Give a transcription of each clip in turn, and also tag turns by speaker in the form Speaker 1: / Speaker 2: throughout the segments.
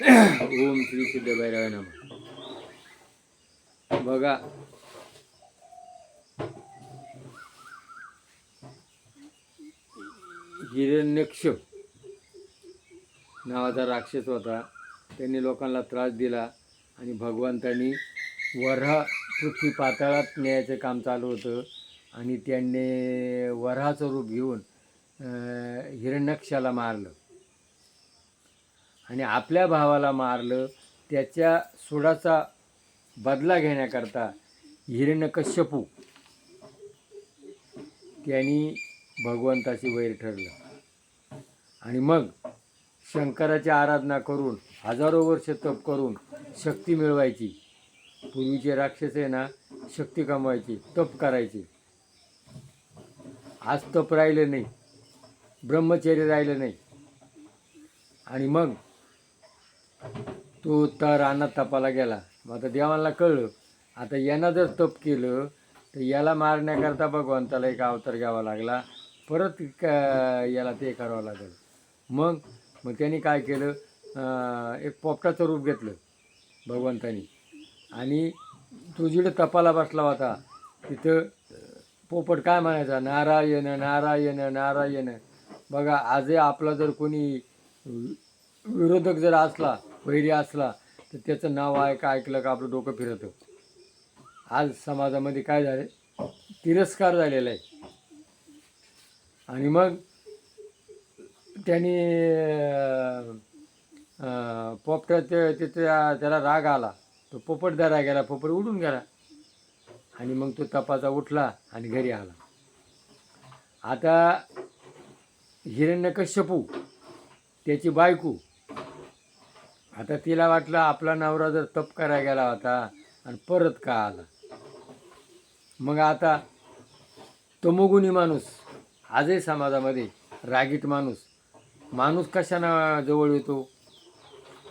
Speaker 1: ओम श्री सिद्धभैरवाय नमः. बघा, हिरण्यकश्यप नावाचा राक्षस होता. त्यांनी लोकांना त्रास दिला आणि भगवंतांनी वराह पृथ्वी पाताळात न्यायचं काम चालू होतं आणि त्यांनी वराहाचं रूप घेऊन हिरण्यकश्याला मारलं आणि आपल्या भावाला मारलं. त्याच्या सुडाचा बदला घेण्याकरता हिरण्यकश्यपू त्यांनी भगवंताशी वैर ठरलं आणि मग शंकराची आराधना करून हजारो वर्ष तप करून शक्ती मिळवायची. पूर्वीचे राक्षस आहे ना, शक्ती कमवायची, तप करायची. आज तप राहिलं नाही, ब्रह्मचर्य राहिलं नाही. आणि मग तो रानात तपाला गेला. मग आता देवाला कळलं, आता यानं जर तप केलं तर याला मारण्याकरता भगवंताला एक अवतार घ्यावा लागला, परत याला ते करावं लागेल. मग त्यांनी काय केलं, एक पोपटाचं रूप घेतलं भगवंतानी आणि तो जिकडे तपाला बसला होता तिथं पोपट काय म्हणायचा, नारायण नारायण नारायण. बघा, आजही आपला जर कोणी विरोधक जर असला, वैरी असला, तर त्याचं नाव ऐकलं का आपलं डोकं फिरतं. आज समाजामध्ये काय झाले, तिरस्कार झालेला आहे. आणि मग त्यांनी पोपटात तिथे त्याला राग आला, तो पोपट धरा गेला, पोपट उडून गेला आणि मग तो तपाचा उठला आणि घरी आला. आता हिरण्यकश्यपू त्याची बायको, आता तिला वाटलं आपला नवरा जर तप करायला गेला होता आणि परत का आला. मग आता तमोगुणी माणूस आजही समाजामध्ये रागीट माणूस कशानं जवळ येतो,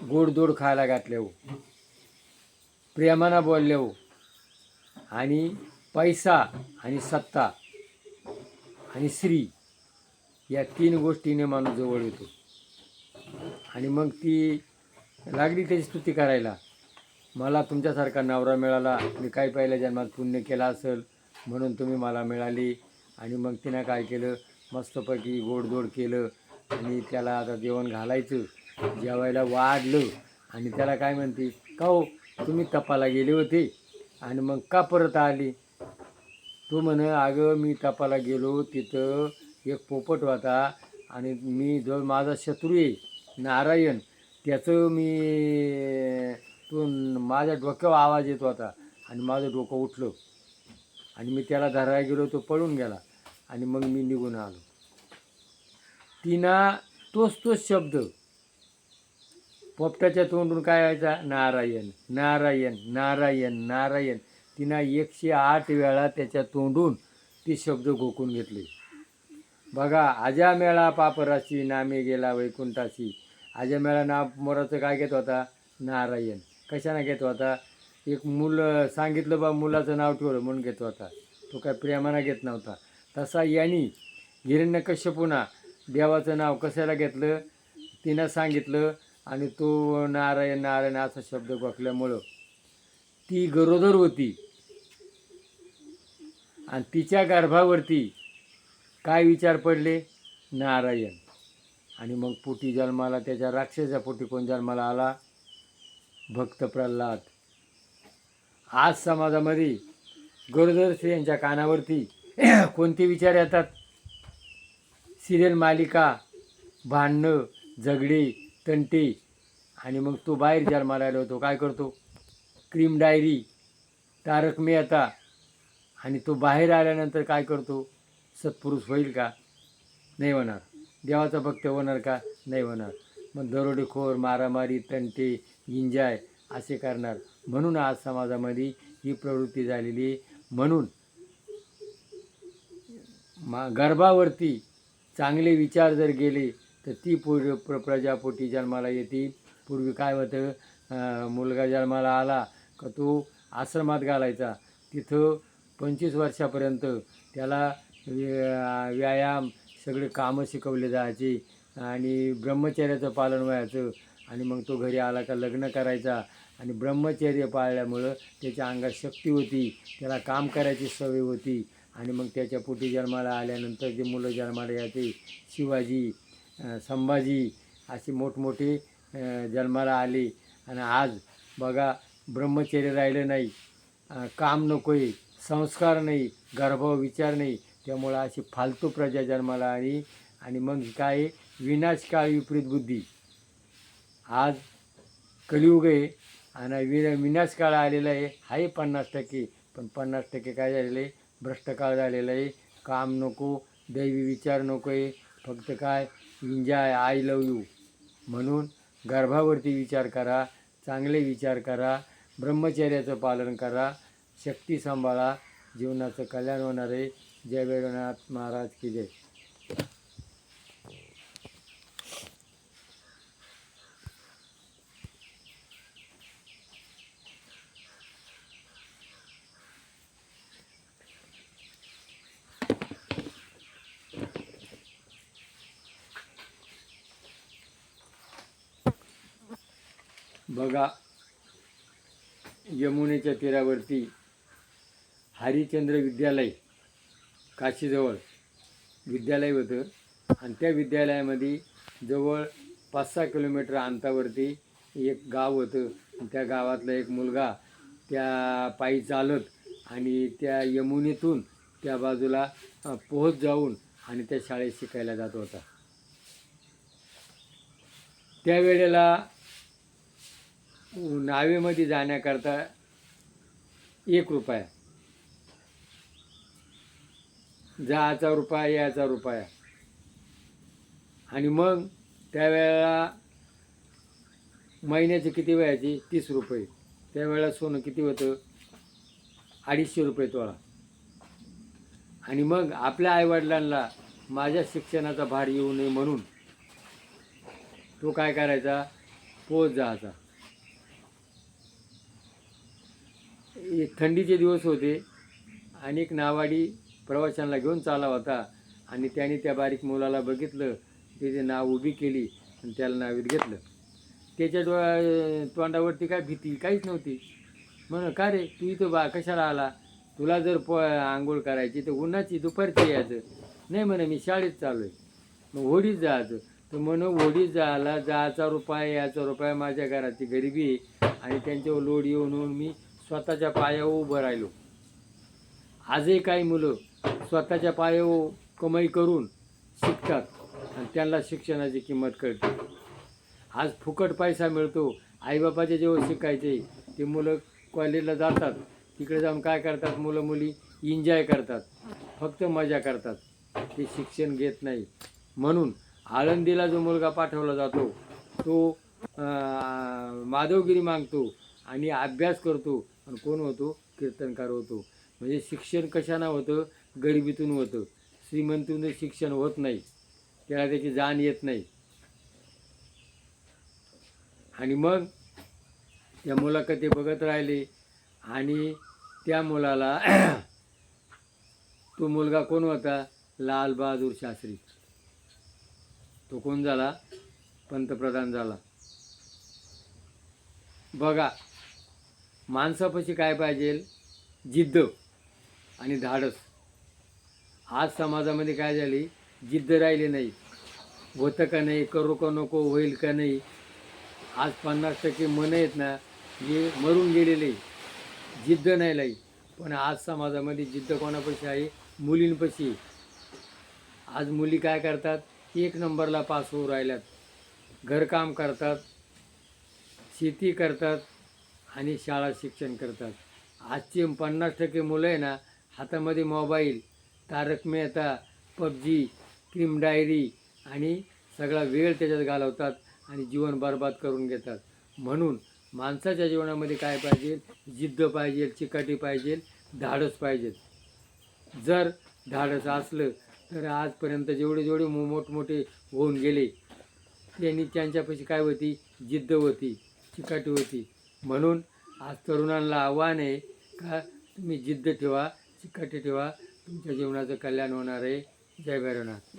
Speaker 1: गोडदोड खायला घातले हो, प्रेमानं बोलले हो, आणि पैसा आणि सत्ता आणि स्त्री या 3 गोष्टीने माणूस जवळ येतो. आणि मग ती लागली त्याची स्तुती करायला, मला तुमच्यासारखा नवरा मिळाला, मी काही पहिल्या जन्मात पुण्य केलं असेल म्हणून तुम्ही मला मिळाली. आणि मग तिनं काय केलं, मस्तपैकी गोडधोड केलं आणि त्याला आता जेवण घालायचं, जेवायला वाढलं. आणि त्याला काय म्हणते, का हो तुम्ही तपाला गेले होते आणि मग का परत आली. तो म्हणे, अगं मी तपाला गेलो, तिथं एक पोपट होता आणि मी जो माझा शत्रू आहे नारायण, त्याचं तो माझ्या डोक्यावर आवाज येत होता आणि माझं डोकं उठलं आणि मी त्याला धरायला गेलो, तो पळून गेला आणि मग मी निघून आलो. तिनं तोच शब्द पोपटाच्या तोंडून काय व्हायचा, नारायण नारायण नारायण नारायण. तिनं 108 वेळा त्याच्या तोंडून ते शब्द घोकून घेतले. बघा, आजा मेळा पापराशी नामे गेला वैकुंठाशी. आजा मेळा नाव मोराचं काय घेत होता, नारायण. कशाने घेत होता, एक मुलं सांगितलं बा मुलाचं नाव ठेवलं म्हणून घेत होता, तो काय प्रेमानं घेत नव्हता. तसा यांनी हिरण्यकश्यपूना देवाचं नाव कशाला घेतलं, तिनं सांगितलं आणि तो नारायण नारायण असा शब्द घोकल्यामुळं ती गरोदर होती आणि तिच्या गर्भावरती काय विचार पडले, नारायण. आणि मग पोटी जन्माला, त्याच्या राक्षसा पोटी कोण जन्माला आला, भक्त प्रल्हाद. आज समाजामध्ये गरोदर स्त्रियांच्या कानावरती कोणते विचार येतात, सिरियल मालिका, भांडणं, झगडे, तंटे. आणि मग तो बाहेर जन्माला आलो होतो, काय करतो, क्रीम डायरी, तारक मेहता. आणि तो बाहेर आल्यानंतर काय करतो, सत्पुरुष होईल का, नाही होणार. देवाचा भक्त होणार का, नाही होणार. मग दरोडेखोर, मारामारी, तंटे, इंजाय असे करणार. म्हणून आज समाजामध्ये ही प्रवृत्ती झालेली. म्हणून गर्भावरती चांगले विचार जर गेले तर ती प्रजापोटी जन्माला येते. पूर्वी काय होतं, मुलगा जन्माला आला का तो आश्रमात घालायचा, तिथं 25 वर्षापर्यंत त्याला व्यायाम सगळे कामं शिकवले जायचे आणि ब्रह्मचर्याचं पालन व्हायचं. आणि मग तो घरी आला का लग्न करायचा. आणि ब्रह्मचर्य पाळल्यामुळं त्याच्या अंगात शक्ती होती, त्याला काम करायची सवय होती. आणि मग त्याच्या पोटी जन्माला आल्यानंतर जे मुलं जन्माला यायचे, शिवाजी, संभाजी असे मोठमोठे जन्माला आले. आणि आज बघा ब्रह्मचर्य राहिलं नाही, काम नको आहे, संस्कार नाही, गर्भाव विचार नाही, त्यामुळं अशी फालतू प्रजा जन्माला आली. आणि मग काय विनाशकाळ विपरीत बुद्धी. आज कलियुग आहे आणि विनाशकाळ आलेला आहे 50%, पण 50% काय झालेलं आहे, भ्रष्ट काळ झालेला आहे. काम नको, दैवी विचार नको आहे, फक्त काय एन्जॉय, आय लव यू. म्हणून गर्भावरती विचार करा, चांगले विचार करा, ब्रह्मचर्याचं पालन करा, शक्ती सांभाळा, जीवनाचं कल्याण होणार आहे. जय भैरवनाथ महाराज की जय. बघा यमुनेच्या तीरावरती हरिश्चंद्र विद्यालय, काशीजवळ विद्यालय होतं. आणि त्या विद्यालयामध्ये जवळ 5-6 किलोमीटर अंतरावरती एक गाव होतं. त्या गावातला एक मुलगा त्या पायी चालत आणि त्या यमुनेतून त्या बाजूला पोहोच जाऊन आणि त्या शाळेत शिकायला जात होता. त्यावेळेला नावेमध्ये जाण्याकरता 1 रुपया, जायचा रुपया, यायचा रुपया. आणि मग त्यावेळेला महिन्याचे किती व्हायचे, 30 रुपये. त्यावेळेला सोनं किती होतं, 250 रुपये तोळा. आणि मग आपल्या आईवडिलांना माझ्या शिक्षणाचा भार येऊ नये म्हणून तो काय करायचा, पोहोच जायचा. थंडीचे दिवस होते आणि एक नावाडी प्रवाशांना घेऊन चालला होता. आणि त्याने त्या बारीक मुलाला बघितलं, त्याचे नाव उभी केली आणि त्याला नावीत घेतलं. त्याच्या तोंडावरती काय भीती काहीच नव्हती. म्हण का रे तू इथं कशाला आला, तुला जर आंघोळ करायची तर उन्हाची दुपारची यायचं. नाही म्हणे मी शाळेत चालू आहे. मग होडीत जायचं. तर म्हणून होडीत जायला जायचा रुपया, याचा रुपया, माझ्या घराची गरिबी आहे आणि त्यांच्यावर लोड येऊन मी स्वतःच्या पायावर उभं राहिलो. आजही काही मुलं स्वतःच्या पायावर कमाई करून शिकतात आणि त्यांना शिक्षणाची किंमत कळते. आज फुकट पैसा मिळतो. आईबापाचे जेव्हा शिकायचे ते मुलं कॉलेजला जातात, तिकडे जाऊन काय करतात, मुलं मुली एन्जॉय करतात, फक्त मजा करतात, ते शिक्षण घेत नाही. म्हणून आळंदीला जो मुलगा पाठवला जातो तो माधवगिरी मागतो आणि अभ्यास करतो आणि कोण होतो, कीर्तनकार होतो. म्हणजे शिक्षण कशानं होतं, गरिबीतून होतं. श्रीमंतीतून शिक्षण होत नाही, त्याला त्याची जाण येत नाही. आणि मग त्या मुलाखती बघत राहिले आणि त्या मुलाला तो मुलगा कोण होता, लाल बहादूर शास्त्री. तो कोण झाला, पंतप्रधान झाला. बघा माणसापाशी काय पाहिजे, जिद्द आणि धाडस. आज समाजामध्ये काय झाली, जिद्द राहिली नाही. होतं का नाही, करू का नको, होईल का नाही. आज 50% मन आहेत ना, हे मरून गेलेले, जिद्द नाही लाई. पण आज समाजामध्ये जिद्द कोणापाशी आहे, मुलींपाशी. आज मुली काय करतात, 1 नंबरला पास होऊ राहिल्यात, घरकाम करतात, शेती करतात आणि शाळा शिक्षण करतात. आजची 50% मुलं आहे ना, हातामध्ये मोबाईल, तारक मेहता, पबजी, क्रीम डायरी आणि सगळा वेळ त्याच्यात घालवतात आणि जीवन बर्बाद करून घेतात. म्हणून माणसाच्या जीवनामध्ये काय पाहिजे, जिद्द पाहिजे, चिकाटी पाहिजे, धाडस पाहिजे. जर धाडस असलं तर आजपर्यंत जेवढे मोठमोठे होऊन गेले त्यांच्यापाशी काय होती, जिद्द होती, चिकाटी होती. म्हणून आज तरुणांना आव्हान आहे का तुम्ही जिद्द ठेवा, चिकाटी ठेवा, तुमच्या जीवनाचं कल्याण होणार आहे. जय भैरवनाथ.